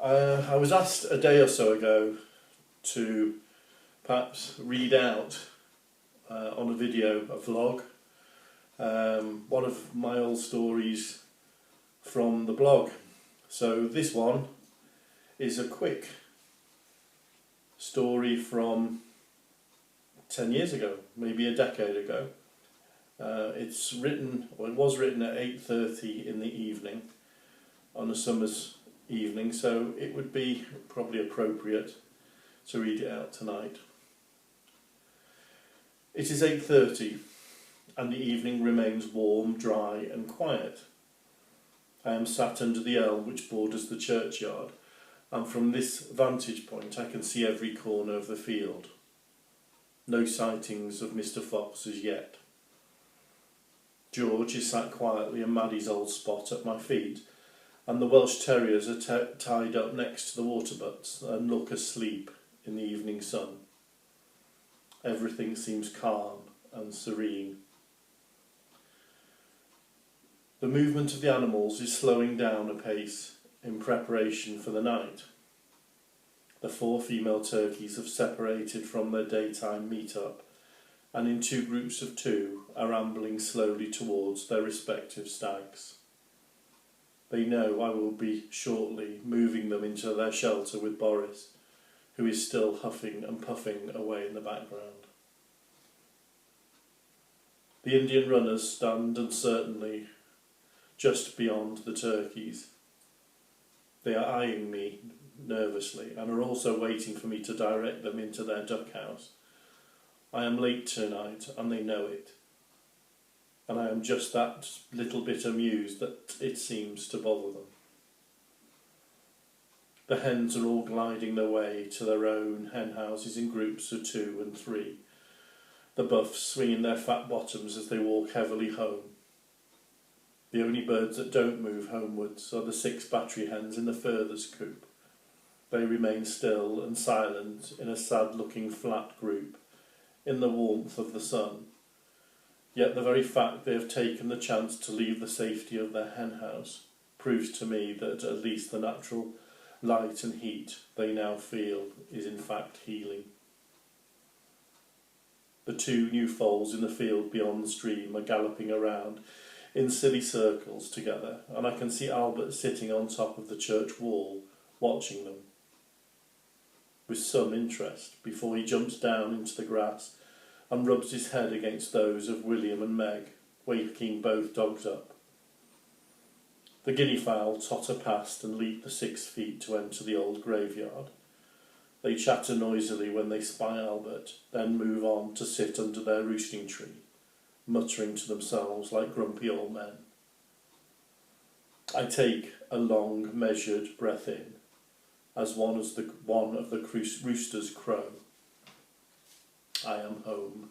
I was asked a day or so ago to perhaps read out on a video, a vlog, one of my old stories from the blog. So this one is a quick story from 10 years ago, maybe a decade ago. It was written at 8:30 in the evening on a summer's evening, so it would be probably appropriate to read it out tonight. It is 8:30 and the evening remains warm, dry and quiet. I am sat under the elm which borders the churchyard, and from this vantage point I can see every corner of the field. No sightings of Mr. Fox as yet. George is sat quietly in Maddie's old spot at my feet, and the Welsh terriers are tied up next to the water butts and look asleep in the evening sun. Everything seems calm and serene. The movement of the animals is slowing down a pace in preparation for the night. The 4 female turkeys have separated from their daytime meet-up, and in 2 groups of 2 are ambling slowly towards their respective stags. They know I will be shortly moving them into their shelter with Boris, who is still huffing and puffing away in the background. The Indian runners stand uncertainly just beyond the turkeys. They are eyeing me nervously and are also waiting for me to direct them into their duck house. I am late tonight and they know it, and I am just that little bit amused that it seems to bother them. The hens are all gliding their way to their own hen houses in groups of 2 and 3, the buffs swinging their fat bottoms as they walk heavily home. The only birds that don't move homewards are the 6 battery hens in the furthest coop. They remain still and silent in a sad-looking flat group in the warmth of the sun. Yet the very fact they have taken the chance to leave the safety of their hen house proves to me that at least the natural light and heat they now feel is in fact healing. The 2 new foals in the field beyond the stream are galloping around in silly circles together, and I can see Albert sitting on top of the church wall watching them with some interest before he jumps down into the grass and rubs his head against those of William and Meg, waking both dogs up. The guinea fowl totter past and leap the 6 feet to enter the old graveyard. They chatter noisily when they spy Albert, then move on to sit under their roosting tree, muttering to themselves like grumpy old men. I take a long, measured breath in, as one of the roosters crow. I am home.